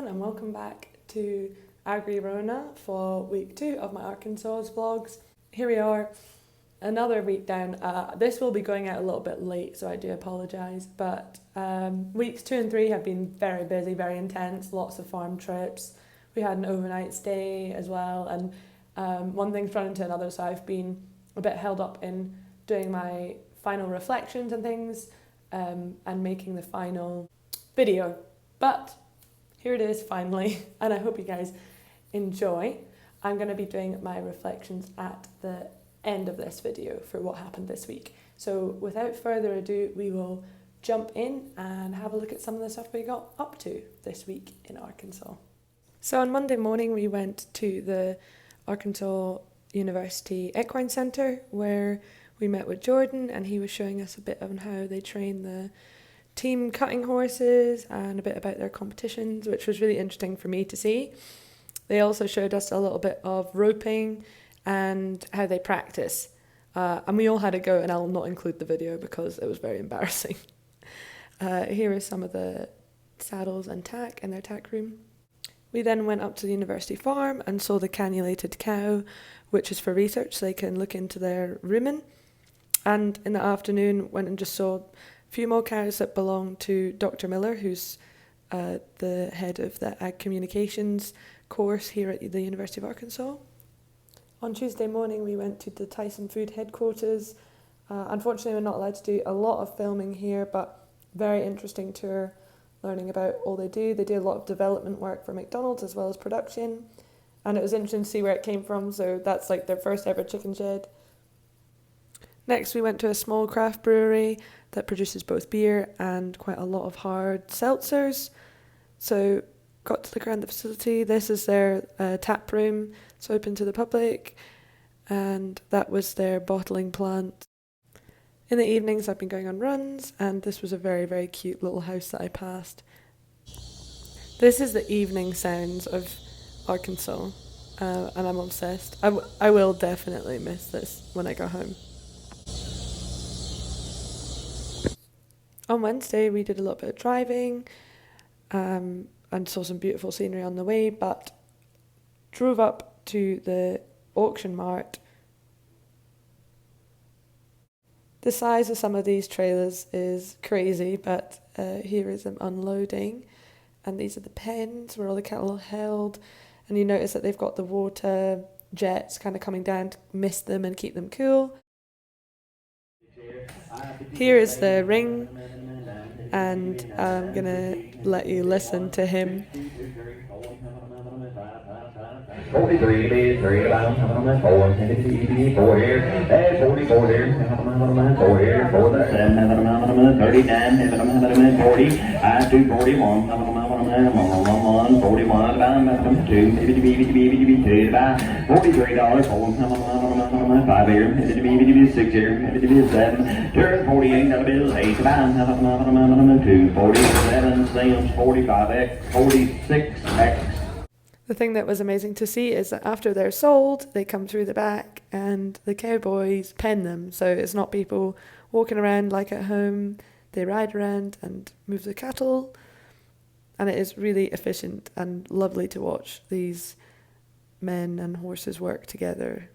everyone, and welcome back to Agri-Rhona for week 2 of my Arkansas vlogs. Here we are, another week down. This will be going out a little bit late, so I do apologise, but weeks 2 and 3 have been very busy, very intense, lots of farm trips. We had an overnight stay as well, and one thing's run into another, so I've been a bit held up in doing my final reflections and things, and making the final video. But here it is finally, and I hope you guys enjoy. I'm going to be doing my reflections at the end of this video for what happened this week. So without further ado, we will jump in and have a look at some of the stuff we got up to this week in Arkansas. So on Monday morning we went to the Arkansas University Equine Centre where we met with Jordan, and he was showing us a bit on how they train the team cutting horses and a bit about their competitions, which was really interesting for me to see. They also showed us a little bit of roping and how they practice. And we all had a go, and I'll not include the video because it was very embarrassing. Here are some of the saddles and tack in their tack room. We then went up to the university farm and saw the cannulated cow, which is for research, so they can look into their rumen. And in the afternoon, went and just saw few more cows that belong to Dr. Miller, who's the head of the Ag Communications course here at the University of Arkansas. On Tuesday morning we went to the Tyson Food headquarters. Unfortunately we're not allowed to do a lot of filming here, but very interesting tour, learning about all they do. They do a lot of development work for McDonald's as well as production, and it was interesting to see where it came from, so that's like their first ever chicken shed. Next we went to a small craft brewery that produces both beer and quite a lot of hard seltzers. So got to look around the facility. This is their tap room. It's open to the public, and that was their bottling plant. In the evenings I've been going on runs, and this was a very, very cute little house that I passed. This is the evening sounds of Arkansas, and I'm obsessed. I will definitely miss this when I go home. On Wednesday we did a little bit of driving and saw some beautiful scenery on the way, but drove up to the auction mart. The size of some of these trailers is crazy, but here is them unloading, and these are the pens where all the cattle are held, and you notice that they've got the water jets kind of coming down to mist them and keep them cool. Here is the ring, and I'm gonna let you listen to him. 43 to be 3 about 4 4 here 44 here 4 here 4 there 39 40 241 41 about 2 2 about $43 5 here 6 here 7 turn 48 bills 8 about 2 47 sales 45x 46x. The thing that was amazing to see is that after they're sold, they come through the back and the cowboys pen them. So it's not people walking around like at home. They ride around and move the cattle. And it is really efficient and lovely to watch these men and horses work together.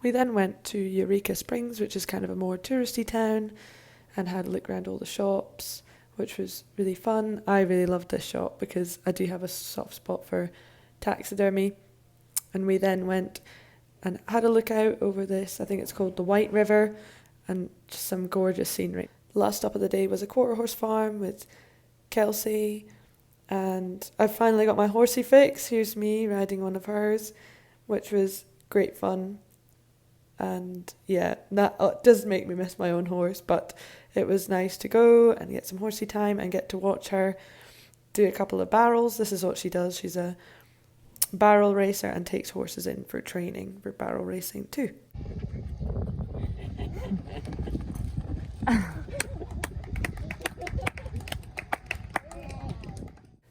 We then went to Eureka Springs, which is kind of a more touristy town, and had a look around all the shops, which was really fun. I really loved this shop because I do have a soft spot for taxidermy. And we then went and had a look out over this, I think it's called the White River, and just some gorgeous scenery. The last stop of the day was a quarter horse farm with Kelsey, and I finally got my horsey fix. Here's me riding one of hers, which was great fun. And yeah, that does make me miss my own horse, but it was nice to go and get some horsey time and get to watch her do a couple of barrels. This is what she does. She's a barrel racer and takes horses in for training for barrel racing too.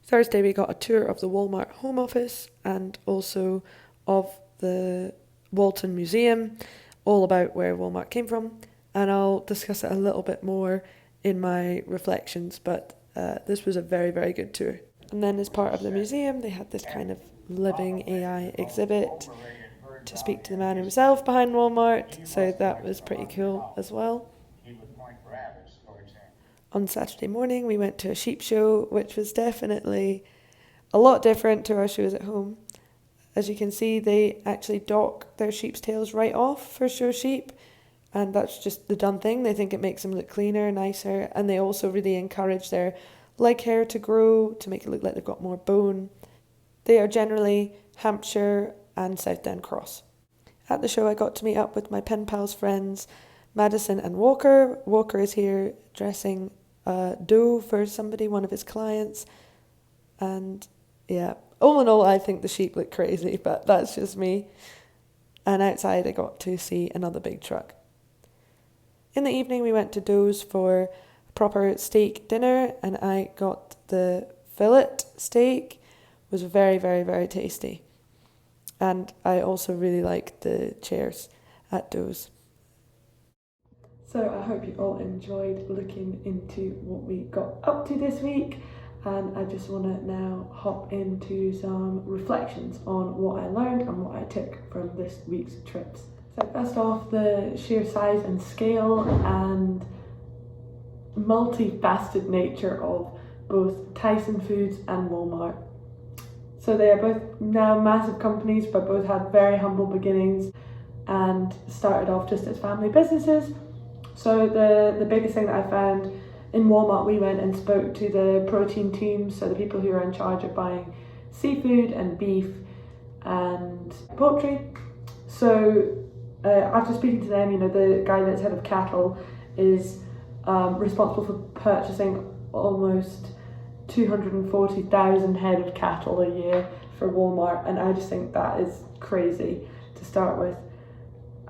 Thursday we got a tour of the Walmart home office and also of the Walton Museum, all about where Walmart came from, and I'll discuss it a little bit more in my reflections, but this was a very, very good tour. And then as part of the museum, they had this kind of living AI exhibit to speak to the man himself behind Walmart, so that was pretty cool as well. On Saturday morning, we went to a sheep show, which was definitely a lot different to our shows at home. As you can see, they actually dock their sheep's tails right off for show sheep, and that's just the done thing. They think it makes them look cleaner, nicer, and they also really encourage their leg hair to grow to make it look like they've got more bone. They are generally Hampshire and South Down Cross. At the show, I got to meet up with my pen pals friends, Madison and Walker. Walker is here dressing a doe for somebody, one of his clients. And yeah, all in all, I think the sheep look crazy, but that's just me. And outside, I got to see another big truck. In the evening, we went to Doe's for a proper steak dinner, and I got the fillet steak. It was very, very, very tasty. And I also really liked the chairs at Doe's. So I hope you all enjoyed looking into what we got up to this week. And I just want to now hop into some reflections on what I learned and what I took from this week's trips. So first off, the sheer size and scale and multifaceted nature of both Tyson Foods and Walmart. So they are both now massive companies, but both had very humble beginnings and started off just as family businesses. So the biggest thing that I found in Walmart, we went and spoke to the protein teams, so the people who are in charge of buying seafood and beef and poultry. So after speaking to them, the guy that's head of cattle is responsible for purchasing almost 240,000 head of cattle a year for Walmart, and I just think that is crazy to start with.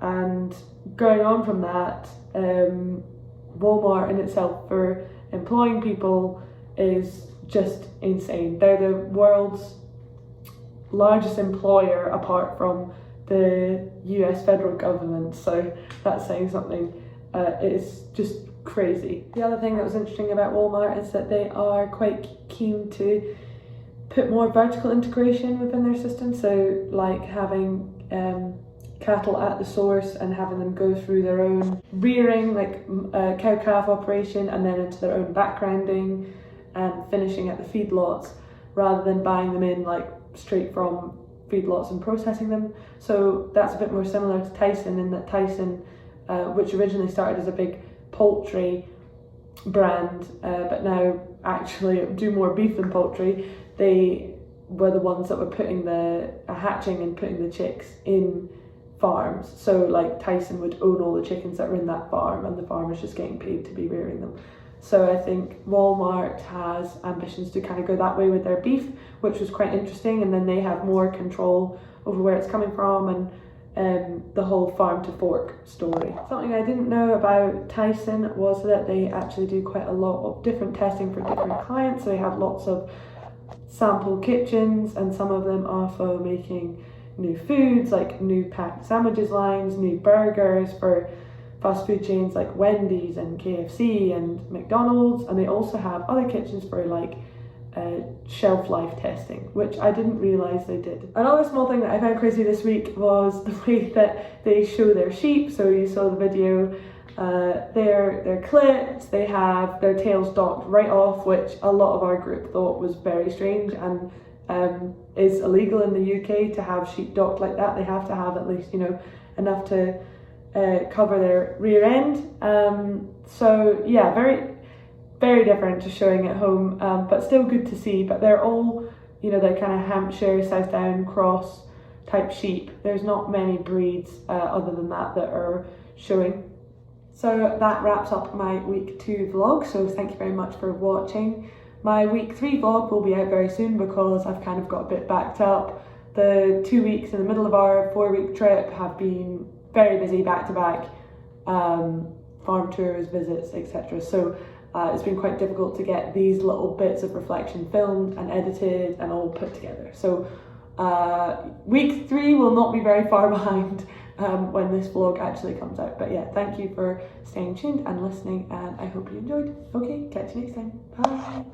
And going on from that, Walmart in itself for employing people is just insane. They're the world's largest employer apart from the US federal government, so that's saying something. It's just crazy. The other thing that was interesting about Walmart is that they are quite keen to put more vertical integration within their system, so like having cattle at the source and having them go through their own rearing, like cow-calf operation, and then into their own backgrounding and finishing at the feedlots, rather than buying them in like straight from feedlots and processing them. So that's a bit more similar to Tyson, in that Tyson, which originally started as a big poultry brand, but now actually do more beef than poultry, they were the ones that were putting the hatching and putting the chicks in farms. So like Tyson would own all the chickens that were in that farm, and the farmer's just getting paid to be rearing them. So I think Walmart has ambitions to kind of go that way with their beef, which was quite interesting, and then they have more control over where it's coming from and the whole farm to fork story. Something I didn't know about Tyson was that they actually do quite a lot of different testing for different clients. So they have lots of sample kitchens, and some of them are for making new foods, like new packed sandwiches lines, new burgers for fast food chains like Wendy's and KFC and McDonald's, and they also have other kitchens for like shelf life testing, which I didn't realise they did. Another small thing that I found crazy this week was the way that they show their sheep. So you saw the video, they're clipped, they have their tails docked right off, which a lot of our group thought was very strange and is illegal in the UK to have sheep docked like that. They have to have at least, enough to cover their rear end. So yeah, very, very different to showing at home, but still good to see. But they're all, they're kind of Hampshire, South Down Cross type sheep. There's not many breeds other than that are showing. So that wraps up my week 2 vlog. So thank you very much for watching. My week 3 vlog will be out very soon because I've kind of got a bit backed up. The 2 weeks in the middle of our 4-week trip have been very busy back to back, farm tours, visits, etc. So it's been quite difficult to get these little bits of reflection filmed and edited and all put together. So week 3 will not be very far behind when this vlog actually comes out. But yeah, thank you for staying tuned and listening, and I hope you enjoyed. Okay, catch you next time. Bye.